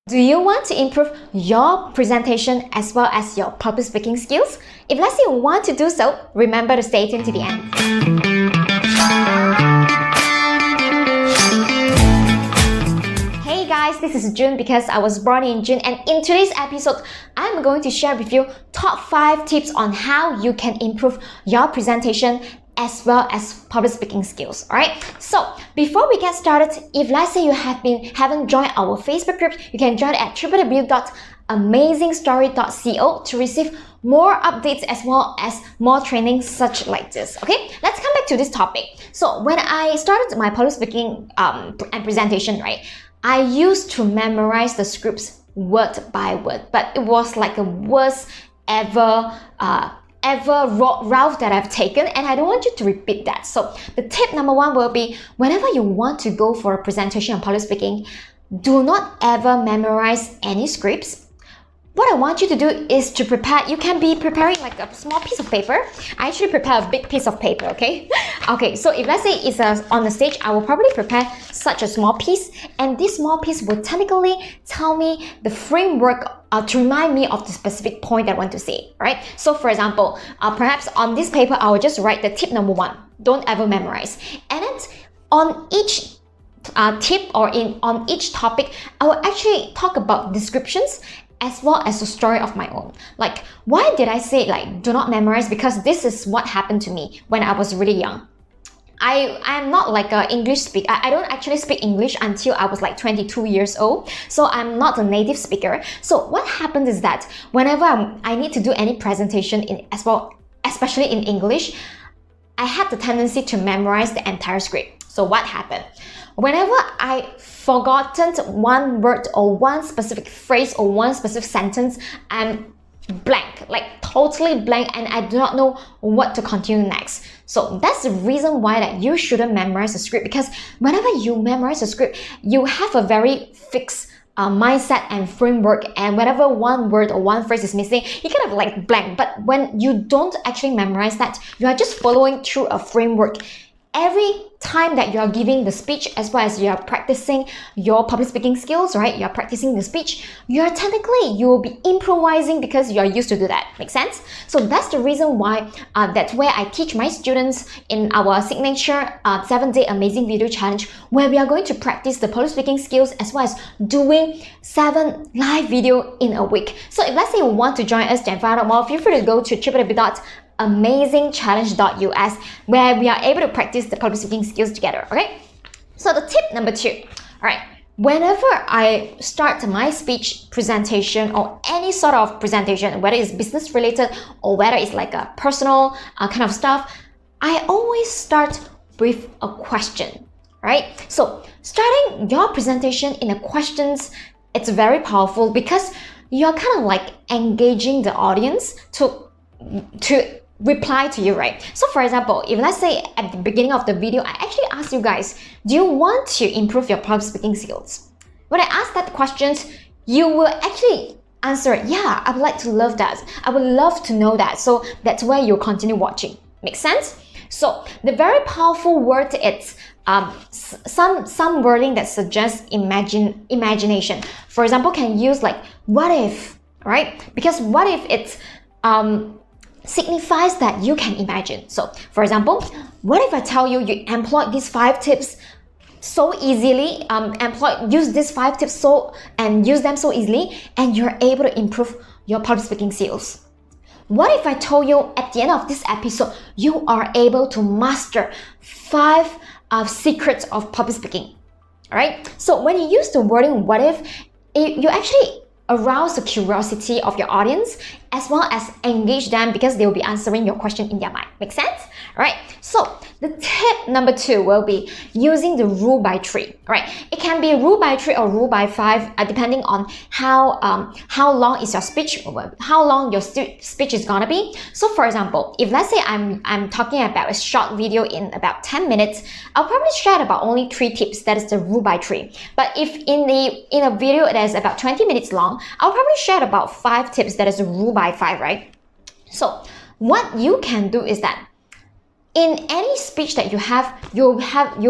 Do you want to improve your presentation as well as your public speaking skills? If let's say you want to do so, remember to stay tuned to the end. Hey guys, this is June because I was born in June, and in today's episode, I'm going to share with you top 5 tips on how you can improve your presentation as well as public speaking skills. Alright, so before we get started, if let's say you haven't joined our Facebook group, you can join at www.amazingstory.co to receive more updates as well as more training such like this. Okay, let's come back to this topic. So when I started my public speaking and presentation, right, I used to memorize the scripts word by word, but it was like the worst ever route that I've taken, and I don't want you to repeat that. So the tip number 1 will be, whenever you want to go for a presentation on public speaking, do not ever memorize any scripts. What I want you to do is to prepare. You can be preparing like a small piece of paper. I actually prepare a big piece of paper, okay? Okay, so if let's say it's on the stage, I will probably prepare such a small piece, and this small piece will technically tell me the framework to remind me of the specific point that I want to say, right? So for example, perhaps on this paper, I will just write the tip number 1. Don't ever memorize. And then on each tip or on each topic, I will actually talk about descriptions as well as a story of my own. Like, why did I say like do not memorize? Because this is what happened to me when I was really young. I'm not like an English speaker. I don't actually speak English until I was like 22 years old. So I'm not a native speaker. So what happened is that whenever I need to do any presentation especially in English, I had the tendency to memorize the entire script. So what happened? Whenever I forgotten one word or one specific phrase or one specific sentence, I'm blank, like totally blank, and I do not know what to continue next. So that's the reason why that you shouldn't memorize the script, because whenever you memorize the script, you have a very fixed mindset and framework, and whenever one word or one phrase is missing, you kind of like blank. But when you don't actually memorize that, you are just following through a framework. Every time that you are giving the speech as well as you are practicing your public speaking skills, right? You are practicing the speech, you will be improvising because you are used to do that. Make sense? So that's the reason why that's where I teach my students in our signature 7-day amazing video challenge, where we are going to practice the public speaking skills as well as doing 7 live video in a week. So if let's say you want to join us and find out more, feel free to go to www.amazingchallenge.us, where we are able to practice the public speaking skills together. Okay, so the tip number 2, all right, whenever I start my speech presentation or any sort of presentation, whether it's business related or whether it's like a personal kind of stuff, I always start with a question, right? So starting your presentation in a questions, it's very powerful because you're kind of like engaging the audience to reply to you, right? So for example, if let's say at the beginning of the video, I actually ask you guys, do you want to improve your public speaking skills? When I ask that questions, you will actually answer, yeah, I would like to love that. I would love to know that. So that's where you'll continue watching. Make sense? So the very powerful word is some wording that suggests imagination. For example, can use like what if, right? Because what if it's signifies that you can imagine. So for example, what if I tell you employ these 5 tips so easily, use these 5 tips and use them so easily, and you're able to improve your public speaking skills? What if I told you at the end of this episode, you are able to master 5 secrets of public speaking? All right. So when you use the wording what if, you actually arouse the curiosity of your audience as well as engage them, because they will be answering your question in their mind. Make sense? All right. So the tip number 2 will be using the rule by 3. Right? It can be rule by 3 or rule by 5, depending on how long is your speech, how long your speech is gonna be. So for example, if let's say I'm talking about a short video in about 10 minutes, I'll probably share about only 3 tips. That is the rule by 3. But if in a video that is about 20 minutes long, I'll probably share about 5 tips. That is the rule by 5, right? So what you can do is that in any speech that you have, you'll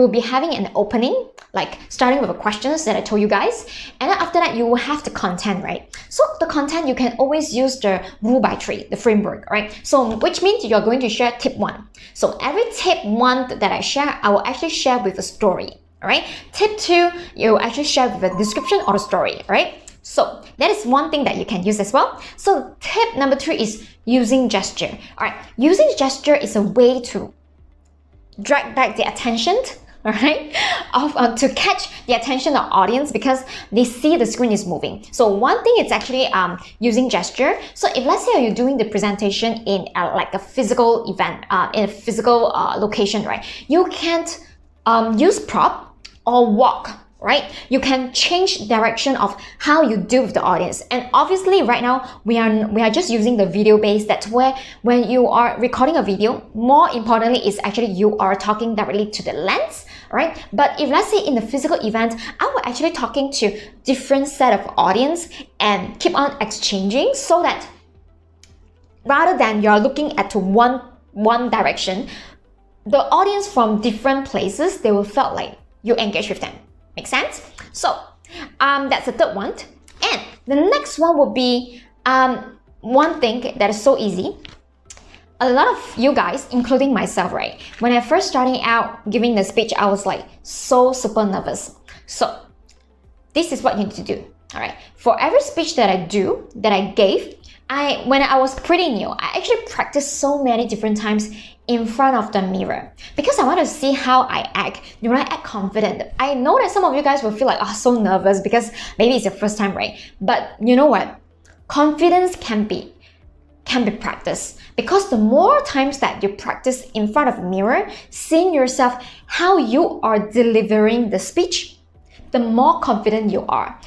be having an opening, like starting with the questions that I told you guys, and then after that you will have the content, right? So the content, you can always use the rule by three, the framework, right? So which means you're going to share tip 1. So every tip 1 that I share, I will actually share with a story, all right? Tip 2, you will actually share with a description or a story, right? So that is one thing that you can use as well. So tip number 3 is using gesture. All right, using gesture is a way to drag back the attention, all right, to catch the attention of the audience, because they see the screen is moving. So one thing is actually using gesture. So if let's say you're doing the presentation in like a physical event, in a physical location, right, you can't use prop or walk, right? You can change direction of how you deal with the audience. And obviously right now we are just using the video base. That's where when you are recording a video, more importantly is actually you are talking directly to the lens, right? But if let's say in the physical event, I will actually talking to different set of audience and keep on exchanging, so that rather than you're looking at one direction, the audience from different places, they will feel like you engage with them. Make sense? So that's the third one. And the next one will be one thing that is so easy. A lot of you guys, including myself, right, when I first starting out giving the speech, I was like so super nervous. So this is what you need to do. All right, for every speech that I gave, when I was pretty new, I actually practiced so many different times in front of the mirror, because I want to see how I act. Do I act confident? I know that some of you guys will feel like, oh, so nervous because maybe it's your first time, right? But you know what? Confidence can be practiced, because the more times that you practice in front of a mirror, seeing yourself how you are delivering the speech, the more confident you are.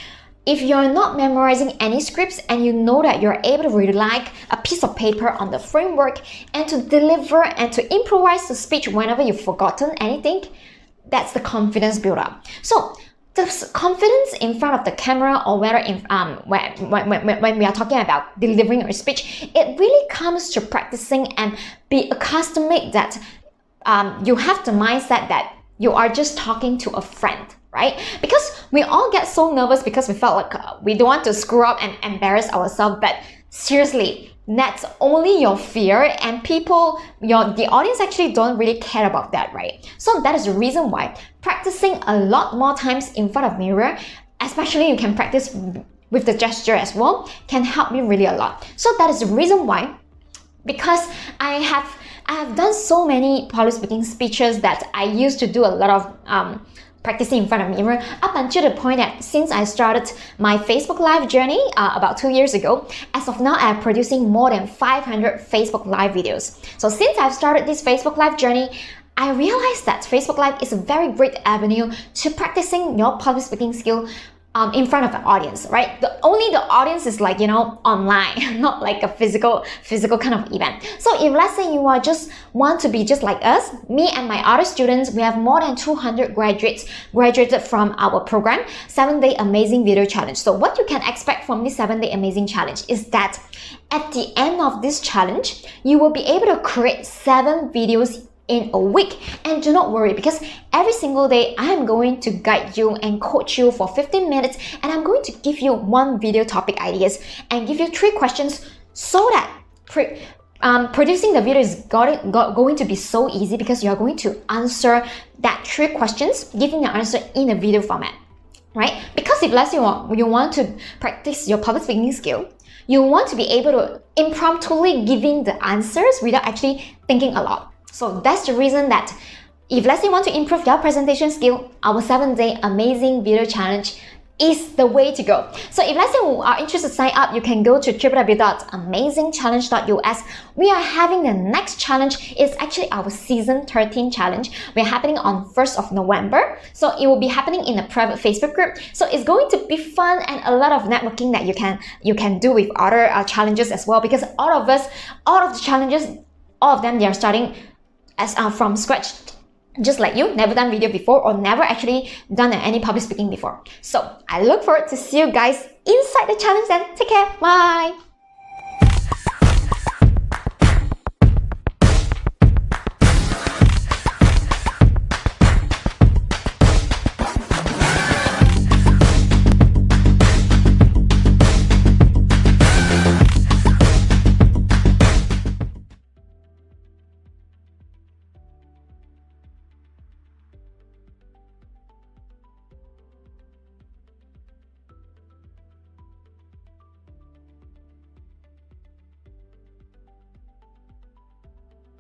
If you're not memorizing any scripts and you know that you're able to rely a piece of paper on the framework and to deliver and to improvise the speech whenever you've forgotten anything, that's the confidence build up. So the confidence in front of the camera, or whether in when we are talking about delivering our speech, it really comes to practicing and be accustomed that you have the mindset that you are just talking to a friend, right? Because we all get so nervous because we felt like we don't want to screw up and embarrass ourselves. But seriously, that's only your fear, and the audience actually don't really care about that, right? So that is the reason why practicing a lot more times in front of mirror, especially you can practice with the gesture as well, can help me really a lot. So that is the reason why, because I have done so many public speaking speeches that I used to do a lot of practicing in front of mirror, up until the point that since I started my Facebook Live journey about 2 years ago, as of now I'm producing more than 500 Facebook Live videos. So since I've started this Facebook Live journey, I realized that Facebook Live is a very great avenue to practicing your public speaking skill in front of an audience, right? Only the audience is like, you know, online, not like a physical kind of event. So if let's say you are just want to be just like us, me and my other students, we have more than 200 graduated from our program, 7-Day Amazing Video Challenge. So what you can expect from this 7-Day Amazing Challenge is that at the end of this challenge, you will be able to create 7 videos in a week. And do not worry, because every single day I am going to guide you and coach you for 15 minutes, and I'm going to give you 1 video topic ideas and give you 3 questions, so that producing the video is going to be so easy, because you are going to answer that 3 questions, giving the answer in a video format, right? Because if let's say you want to practice your public speaking skill, you want to be able to impromptu giving the answers without actually thinking a lot. So that's the reason that if let's say you want to improve your presentation skill, our 7-Day Amazing Video Challenge is the way to go. So if let's say you are interested to sign up, you can go to www.amazingchallenge.us. We are having the next challenge. It's actually our season 13 challenge. We're happening on 1st of November. So it will be happening in a private Facebook group. So it's going to be fun and a lot of networking that you can do with other challenges as well, because all of the challenges, all of them, they are starting as from scratch, just like you, never done video before or never actually done any public speaking before. So I look forward to see you guys inside the challenge, and take care. Bye.